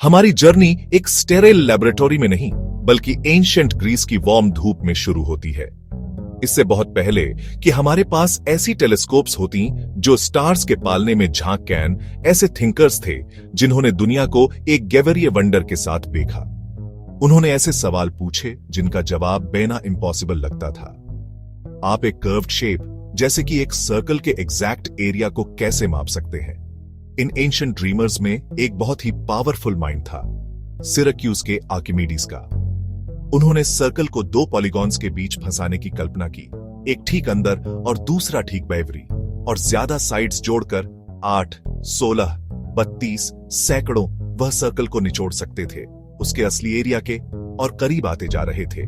हमारी जर्नी एक स्टेरिल लेबोरेटरी में नहीं बल्कि एंशिएंट ग्रीस की वार्म धूप में शुरू होती है। इससे बहुत पहले कि हमारे पास ऐसी टेलीस्कोप्स होती जो स्टार्स के पालने में झांक कैन, ऐसे थिंकर्स थे जिन्होंने दुनिया को एक गैवरीय वंडर के साथ देखा। उन्होंने ऐसे सवाल पूछे जिनका जवाब बेना इम्पॉसिबल लगता था। आप एक कर्व्ड शेप जैसे कि एक सर्कल के एग्जैक्ट एरिया को कैसे माप सकते हैं? इन एंशिएंट ड्रीमर्स में एक बहुत ही पावरफुल माइंड था, सिराक्यूज के आर्किमिडीज का। उन्होंने सर्कल को दो पॉलीगॉन्स के बीच फंसाने की कल्पना की, एक ठीक अंदर और दूसरा ठीक बाहरी, और ज्यादा साइड्स जोड़कर 8, 16, 32 सैकड़ों वह सर्कल को निचोड़ सकते थे, उसके असली एरिया के, और करीब आते जा रहे थे।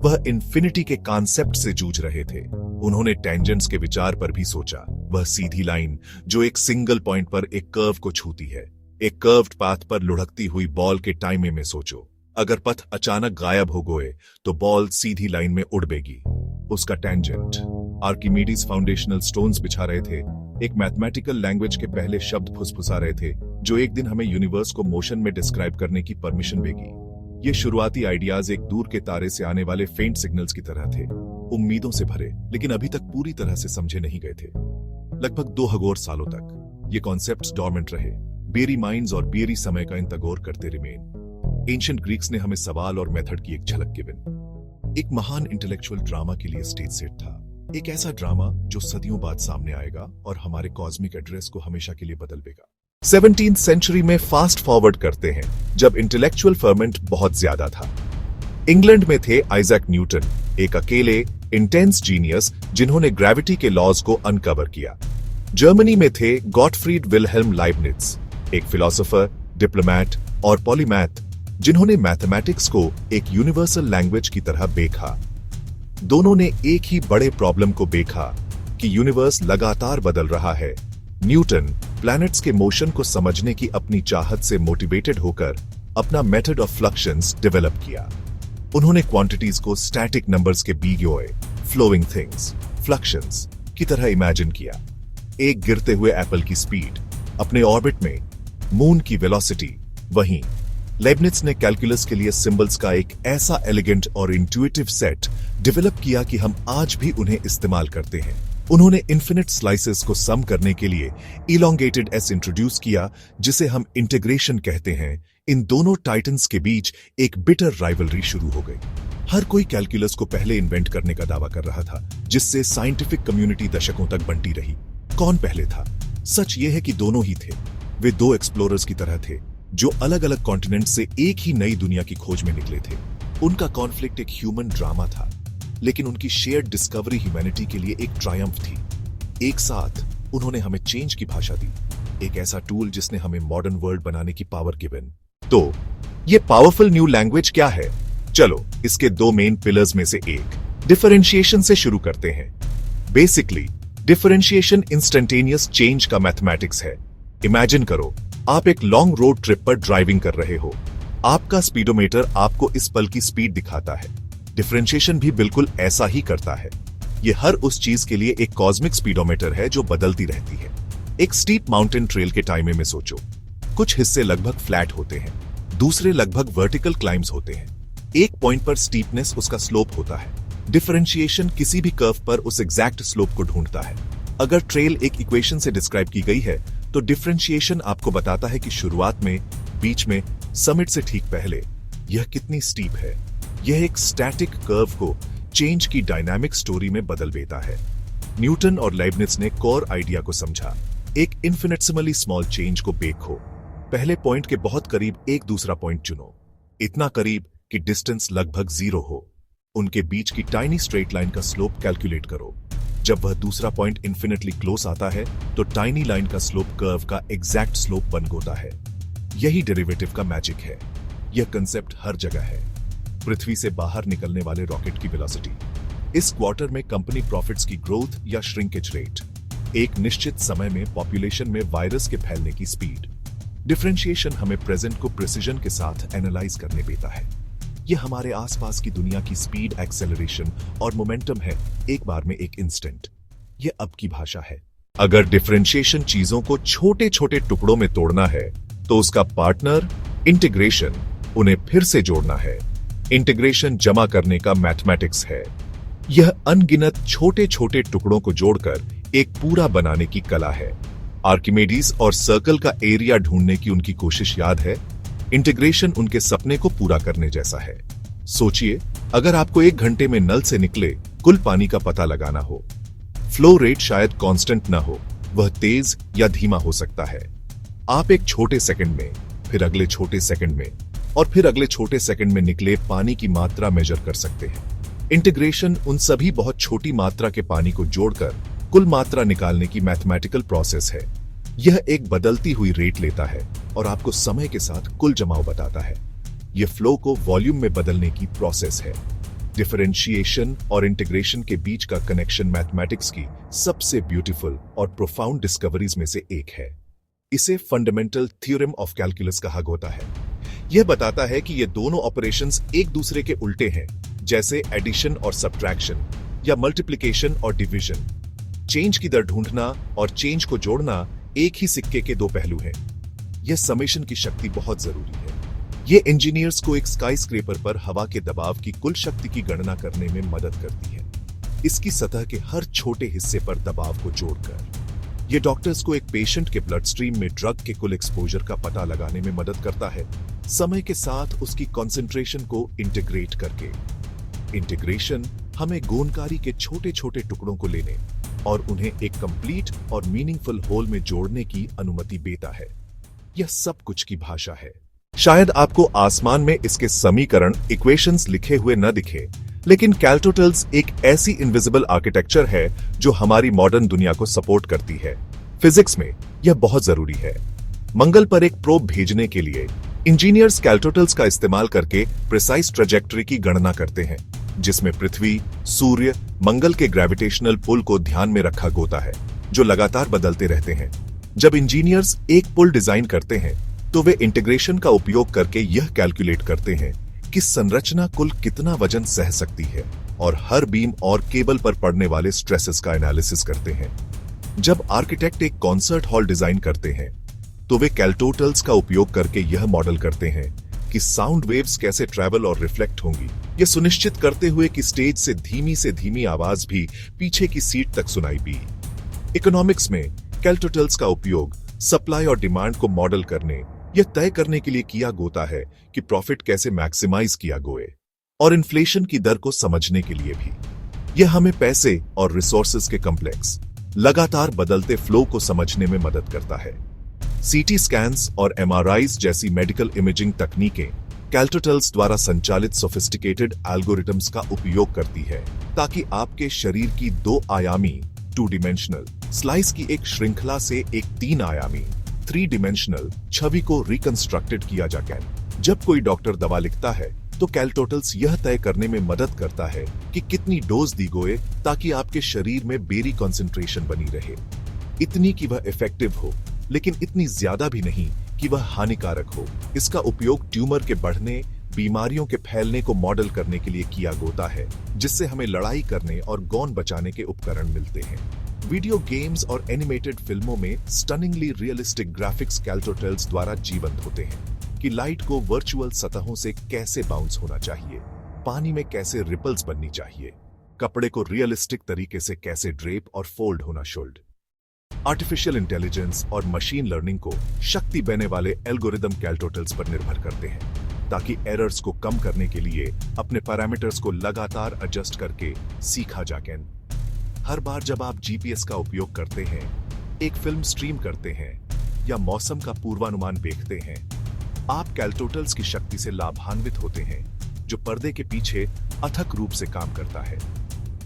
वह इन्फिनिटी के कॉन्सेप्ट से जूझ रहे थे। उन्होंने टेंजेंट्स के विचार पर भी सोचा, वह सीधी लाइन जो एक सिंगल पॉइंट पर एक कर्व को छूती है। एक कर्व्ड पाथ पर लुढ़कती हुई बॉल के टाइमे में सोचो, अगर पथ अचानक गायब हो गए तो बॉल सीधी लाइन में उड़ेगी। उसका टेंजेंट। आर्किमिडीज फाउंडेशनल स्टोन्स बिछा रहे थे, एक मैथमेटिकल लैंग्वेज के पहले शब्द फुसफुसा रहे थे जो एक दिन हमें यूनिवर्स को मोशन में डिस्क्राइब करने की परमिशन देगी। ये शुरुआती आइडियाज एक दूर के तारे से आने वाले फेंट सिग्नल्स की तरह थे, उम्मीदों से भरे, लेकिन अभी तक पूरी तरह से समझे नहीं गए थे। लगभग 2,000 सालों तक ये कॉन्सेप्ट्स डॉर्मेंट रहे, बेरी माइंड्स और बेरी समय का इंतजार करते रिमेन। एंशिएंट ग्रीक्स ने हमें सवाल और मेथड की एक झलक गिवन। एक महान इंटेलेक्चुअल ड्रामा के लिए स्टेज सेट था, एक ऐसा ड्रामा जो सदियों बाद सामने आएगा और हमारे कॉस्मिक एड्रेस को हमेशा के लिए बदल देगा। 17th सेंचुरी में फास्ट फॉरवर्ड करते हैं, जब इंटेलेक्चुअल फर्मेंट बहुत ज्यादा था। इंग्लैंड में थे आइजैक न्यूटन, एक अकेले इंटेंस जीनियस जिन्होंने ग्रेविटी के लॉज को अनकवर किया। जर्मनी में थे गॉटफ्रीड विल्हेल्म लाइबनिट्ज, एक फिलोसोफर, डिप्लोमैट और पॉलीमैथ जिन्होंने मैथमेटिक्स को एक यूनिवर्सल लैंग्वेज की तरह देखा। दोनों ने एक ही बड़े प्रॉब्लम को देखा कि यूनिवर्स लगातार बदल रहा है। न्यूटन प्लैनेट्स के मोशन को समझने की अपनी चाहत से मोटिवेटेड होकर अपना मेथड ऑफ फ्लक्शंस डेवलप किया। उन्होंने क्वांटिटीज को स्टैटिक नंबर्स के बीगोए, फ्लोइंग थिंग्स, फ्लक्शंस की तरह इमेजिन किया। एक गिरते हुए एप्पल की स्पीड, अपने ऑर्बिट में मून की वेलोसिटी। वहीं लेibniz ने कैलकुलस के लिए सिंबल्स का एक ऐसा एलिगेंट और इंट्यूटिव सेट डेवलप किया कि हम आज भी उन्हें इस्तेमाल करते हैं। उन्होंने इन्फिनिट स्लाइसेस को सम करने के लिए इलोंगेटेड एस इंट्रोड्यूस किया, जिसे हम इंटीग्रेशन कहते हैं। इन दोनों टाइटन्स के बीच एक बिटर राइवलरी शुरू हो गई। हर कोई कैलकुलस को पहले इन्वेंट करने का दावा कर रहा था, जिससे साइंटिफिक कम्युनिटी दशकों तक बंटी रही। कौन पहले था? सच यह है कि दोनों ही थे। वे दो एक्सप्लोरर्स की तरह थे जो अलग अलग कॉन्टिनेंट से एक ही नई दुनिया की खोज में निकले थे। उनका कॉन्फ्लिक्ट एक ह्यूमन ड्रामा था, लेकिन उनकी शेयर्ड डिस्कवरी ह्यूमैनिटी के लिए एक ट्रायम्फ थी। एक साथ उन्होंने हमें चेंज की भाषा दी, एक ऐसा टूल जिसने हमें मॉडर्न वर्ल्ड बनाने की पावर गिवन। तो ये पावरफुल न्यू लैंग्वेज क्या है? चलो इसके दो मेन पिलर्स में से एक डिफरेंशिएशन से शुरू करते हैं। बेसिकली डिफरेंशिएशन इंस्टेंटेनियस चेंज का मैथमेटिक्स है। इमेजिन करो, आप एक लॉन्ग रोड ट्रिप पर ड्राइविंग कर रहे हो। आपका स्पीडोमीटर आपको इस पल की स्पीड दिखाता है। डिफरेंशिएशन भी बिल्कुल ऐसा ही करता है। यह हर उस चीज के लिए एक कॉस्मिक स्पीडोमीटर है जो बदलती रहती है। एक स्टीप माउंटेन ट्रेल के टाइमे में सोचो, कुछ हिस्से लगभग फ्लैट होते हैं, दूसरे लगभग वर्टिकल क्लाइम्स होते हैं। एक पॉइंट पर स्टीपनेस उसका स्लोप होता है। डिफरेंशिएशन किसी भी कर्व पर उस एग्जैक्ट स्लोप को ढूंढता है। अगर ट्रेल एक इक्वेशन से डिस्क्राइब की गई है तो डिफरेंशिएशन आपको बताता है कि शुरुआत में, बीच में, समिट से ठीक पहले यह कितनी स्टीप है। यह एक स्टैटिक कर्व को चेंज की डायनामिक स्टोरी में बदल देता है। न्यूटन और लाइबनिट्ज ने कोर आइडिया को समझा, एक इन्फिनिटेसिमली स्मॉल चेंज को देखो। पहले पॉइंट के बहुत करीब एक दूसरा पॉइंट चुनो, इतना करीब कि डिस्टेंस लगभग 0 हो। उनके बीच की टाइनी स्ट्रेट लाइन का स्लोप कैलकुलेट करो। जब वह दूसरा पॉइंट इन्फिनिटली क्लोज आता है तो टाइनी लाइन का स्लोप कर्व का एग्जैक्ट स्लोप बन होता है। यही डेरिवेटिव का मैजिक है। यह कंसेप्ट हर जगह है। पृथ्वी से बाहर निकलने वाले रॉकेट की वेलोसिटी, इस क्वार्टर में कंपनी प्रॉफिट्स की ग्रोथ या श्रिंकेज रेट, एक निश्चित समय में पॉपुलेशन में वायरस के फैलने की स्पीड। डिफरेंशिएशन हमें प्रेजेंट को प्रिसिजन के साथ एनालाइज करने देता है। यह हमारे आसपास की दुनिया की स्पीड, एक्सेलरेशन और मोमेंटम है, एक बार में एक इंस्टेंट। यह अब की भाषा है। अगर डिफरेंशिएशन चीजों को छोटे छोटे टुकड़ों में तोड़ना है तो उसका पार्टनर इंटीग्रेशन उन्हें फिर से जोड़ना है। इंटीग्रेशन जमा करने का मैथमेटिक्स है। यह अनगिनत छोटे छोटे टुकड़ों को जोड़कर एक पूरा बनाने की कला है। आर्किमेडीज और सर्कल का एरिया ढूंढने की उनकी कोशिश याद है। इंटीग्रेशन उनके सपने को पूरा करने जैसा है। सोचिए, अगर आपको 1 घंटे में नल से निकले कुल पानी का पता लगाना हो। फ्लो रेट शायद कांस्टेंट ना हो, वह तेज या धीमा हो सकता है। आप एक छोटे सेकंड में, फिर अगले छोटे सेकंड में और फिर अगले छोटे सेकंड में निकले पानी की मात्रा मेजर कर सकते हैं। इंटीग्रेशन उन सभी बहुत छोटी मात्रा के पानी को जोड़कर कुल मात्रा निकालने की मैथमेटिकल प्रोसेस है। यह एक बदलती हुई रेट लेता है और आपको समय के साथ कुल जमाव बताता है। यह फ्लो को वॉल्यूम में बदलने की प्रोसेस है। डिफरेंशिएशन और इंटीग्रेशन के बीच का कनेक्शन मैथमेटिक्स की सबसे ब्यूटीफुल और प्रोफाउंड डिस्कवरीज में से एक है। इसे फंडामेंटल थ्योरम ऑफ कैलकुलस कहा होता है। यह बताता है कि ये दोनों ऑपरेशंस एक दूसरे के उल्टे हैं, जैसे एडिशन और सब्ट्रैक्शन या मल्टीप्लिकेशन और डिवीजन। चेंज की दर ढूंढना और चेंज को जोड़ना एक ही सिक्के के 2 पहलू हैं। यह समेशन की शक्ति बहुत जरूरी है। यह इंजीनियर्स को एक स्काईस्क्रेपर पर हवा के दबाव की कुल शक्ति की गणना करने में मदद करती है, इसकी सतह के हर छोटे हिस्से पर दबाव को जोड़कर। यह डॉक्टर्स को एक पेशेंट के ब्लड स्ट्रीम में ड्रग के कुल एक्सपोजर का पता लगाने में मदद करता है, समय के साथ उसकी कॉन्सेंट्रेशन को इंटीग्रेट करके। इंटीग्रेशन हमें गोनकारी के छोटे छोटे टुकड़ों को लेने और उन्हें एक कंप्लीट और मीनिंगफुल होल में जोड़ने की अनुमति देता है। यह सब कुछ की भाषा है। शायद आपको आसमान में इसके समीकरण इक्वेशंस लिखे हुए न दिखे, लेकिन कैलटोटल्स एक ऐसी इनविजिबल आर्किटेक्चर है जो हमारी मॉडर्न दुनिया को सपोर्ट करती है। फिजिक्स में यह बहुत जरूरी है। मंगल पर एक प्रोब भेजने के लिए इंजीनियर्स कैलटोटल्स का इस्तेमाल करके प्रिसाइज ट्रेजेक्टरी की गणना करते हैं, जिसमें पृथ्वी, सूर्य, मंगल के ग्रेविटेशनल पुल को ध्यान में रखा होता है, जो लगातार बदलते रहते हैं। जब इंजीनियर्स एक पुल डिजाइन करते हैं, तो वे इंटीग्रेशन का उपयोग करके यह कैलकुलेट करते हैं कि संरचना कुल कितना वजन सह सकती है और हर बीम और केबल पर पड़ने वाले स्ट्रेसेस का एनालिसिस करते हैं। जब आर्किटेक्ट एक कॉन्सर्ट हॉल डिजाइन करते हैं, तो वे कैलटोटल्स का उपयोग करके यह मॉडल करते हैं कि साउंड वेव्स कैसे ट्रैवल और रिफ्लेक्ट होंगी, यह सुनिश्चित करते हुए कि स्टेज से धीमी आवाज भी पीछे की सीट तक सुनाई दी। इकोनॉमिक्स में कैलटोटल्स का उपयोग सप्लाई और डिमांड को मॉडल करने, यह तय करने के लिए किया गोता है कि प्रॉफिट कैसे मैक्सिमाइज किया गोए, और इन्फ्लेशन की दर को समझने के लिए भी। यह हमें पैसे और रिसोर्सेज के कॉम्प्लेक्स, लगातार बदलते फ्लो को समझने में मदद करता है। सीटी स्कैन्स और एमआरआईज जैसी मेडिकल इमेजिंग तकनीकें कैलटोटल्स द्वारा संचालित सोफिस्टिकेटेड एल्गोरिथम्स का उपयोग करती है, ताकि आपके शरीर की 2 आयामी 2 डिमेंशनल स्लाइस की एक श्रृंखला से एक 3 आयामी 3 डिमेंशनल छवि को रिकंस्ट्रक्टेड किया जा सके। जब कोई डॉक्टर दवा लिखता है, तो कैलटोटल्स यह तय करने में मदद करता है कि कितनी डोज दी गोए, ताकि आपके शरीर में बेरी कॉन्सेंट्रेशन बनी रहे, इतनी कि वह इफेक्टिव हो, लेकिन इतनी ज्यादा भी नहीं कि वह हानिकारक हो। इसका उपयोग ट्यूमर के बढ़ने, बीमारियों के फैलने को मॉडल करने के लिए किया होता है, जिससे हमें लड़ाई करने और गौन बचाने के उपकरण मिलते हैं। वीडियो गेम्स और एनिमेटेड फिल्मों में स्टनिंगली रियलिस्टिक ग्राफिक्स कैलटोटल्स द्वारा जीवंत होते हैं कि लाइट को वर्चुअल सतहों से कैसे बाउंस होना चाहिए, पानी में कैसे रिपल्स बननी चाहिए, कपड़े को रियलिस्टिक तरीके से कैसे ड्रेप और फोल्ड होना शुल्ड। आर्टिफिशियल इंटेलिजेंस और मशीन लर्निंग को शक्ति देने वाले एल्गोरिदम कैलटोटल्स पर निर्भर करते हैं, ताकि एरर्स को कम करने के लिए अपने पैरामीटर्स को लगातार एडजस्ट करके सीखा जा सके। हर बार जब आप जीपीएस का उपयोग करते हैं, एक फिल्म स्ट्रीम करते हैं या मौसम का पूर्वानुमान देखते हैं, आप कैलटोटल्स की शक्ति से लाभान्वित होते हैं, जो पर्दे के पीछे अथक रूप से काम करता है।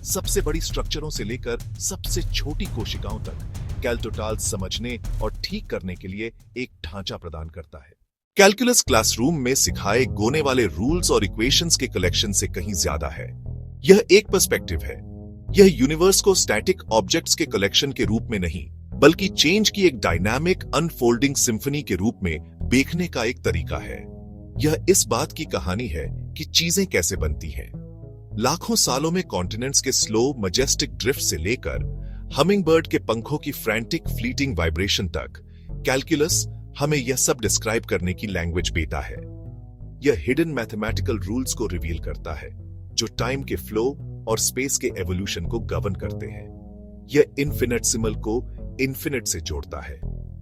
सबसे बड़ी स्ट्रक्चरों से लेकर सबसे छोटी कोशिकाओं तक कैलटोटल्स समझने और ठीक करने के लिए एक ढांचा प्रदान करता है। कैलकुलस क्लासरूम में सिखाए गोने वाले रूल्स और इक्वेशंस के कलेक्शन से कहीं ज्यादा है। यह एक पर्सपेक्टिव है। यह यूनिवर्स को स्टैटिक ऑब्जेक्ट्स के कलेक्शन के रूप में नहीं, बल्कि चेंज की एक डायनामिक अनफोल्डिंग सिम्फनी के रूप में देखने का एक तरीका है। यह इस बात की कहानी है कि चीजें कैसे बनती हैं। लाखों सालों में कॉन्टिनेंट्स के स्लो मजेस्टिक ड्रिफ्ट से लेकर हमिंगबर्ड के पंखों की फ्रैंटिक फ्लीटिंग वाइब्रेशन तक, कैलकुलस हमें यह सब डिस्क्राइब करने की लैंग्वेज बेटा है। यह हिडन मैथमेटिकल रूल्स को रिवील करता है जो टाइम के फ्लो और स्पेस के एवोल्यूशन को गवर्न करते हैं। यह इनफिनिटसिमल को इन्फिनिट से जोड़ता है।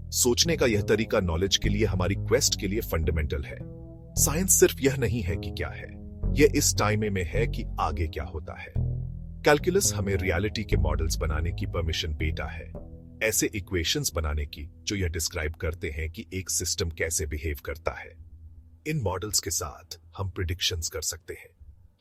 सोचने का यह तरीका नॉलेज के लिए, हमारी क्वेस्ट के लिए फंडामेंटल है। साइंस सिर्फ यह नहीं है कि क्या है, यह इस टाइम में है कि आगे क्या होता है। कैलकुलस हमें रियलिटी के मॉडल्स बनाने की परमिशन देता है, ऐसे इक्वेशंस बनाने की जो यह डिस्क्राइब करते हैं कि एक सिस्टम कैसे बिहेव करता है। इन मॉडल्स के साथ हम प्रिडिक्शंस कर सकते हैं।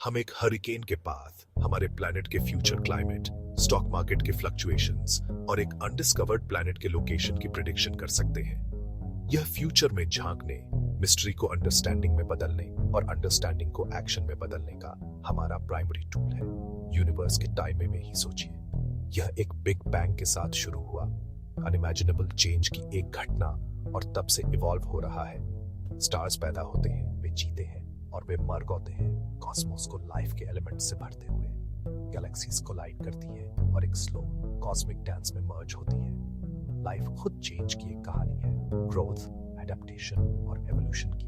हम एक हरिकेन के पाथ, हमारे प्लैनेट के फ्यूचर क्लाइमेट, स्टॉक मार्केट के फ्लक्चुएशंस और एक अनडिस्कवर्ड प्लैनेट के लोकेशन की प्रिडिक्शन कर सकते हैं। यह फ्यूचर में झांकने, मिस्ट्री को अंडरस्टैंडिंग में बदलने और अंडरस्टैंडिंग को एक्शन में बदलने का हमारा प्राइमरी टूल है। यूनिवर्स के टाइम में ही सोचिए, यह एक बिग बैंग के साथ शुरू हुआ, अनइमेजिनेबल चेंज की एक घटना, और तब से इवॉल्व हो रहा है। स्टार्स पैदा होते हैं, वे जीते हैं और वे मर गए हैं, कॉस्मोस को लाइफ के एलिमेंट्स से भरते हुए। गैलेक्सीज कोलाइड करती है और एक स्लो कॉस्मिक डांस में मर्ज होती है। लाइफ खुद चेंज की एक कहानी है, ग्रोथ, एडेप्टेशन और एवोल्यूशन की।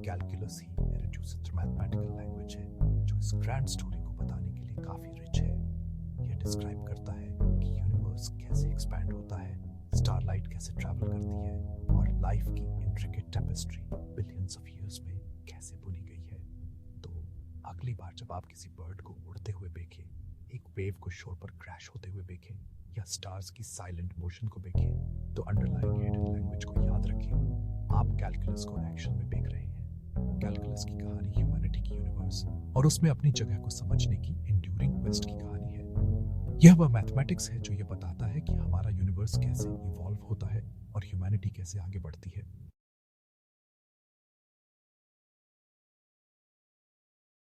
कैलकुलस ही रिड्यूस्ड मैथमेटिकल लैंग्वेज है जो इस ग्रैंड स्टोरी को बताने के लिए काफी रिच है। यह डिस्क्राइब करता है कि यूनिवर्स कैसे एक्सपैंड होता है, स्टारलाइट कैसे ट्रैवल करती है और लाइफ की intricate tapestry billions of years में कैसे बुनी गई है। तो अगली बार जब आप किसी बर्ड को उड़ते हुए देखें, एक वेव को शोर पर क्रैश होते हुए देखें या स्टार्स की साइलेंट मोशन को देखें, तो अंडरलाइंग हिडन लैंग्वेज को याद रखें। आप कैलकुलस को एक्शन में देख रहे हैं। कैलकुलस की कहानी ह्यूमैनिटी की यूनिवर्स और उसमें अपनी जगह को समझने की एंड्यूरिंग क्वेस्ट की कहानी है। यह वह मैथमेटिक्स है जो यह बताता है कि हमारा यूनिवर्स कैसे इवॉल्व होता है और ह्यूमैनिटी कैसे आगे बढ़ती है।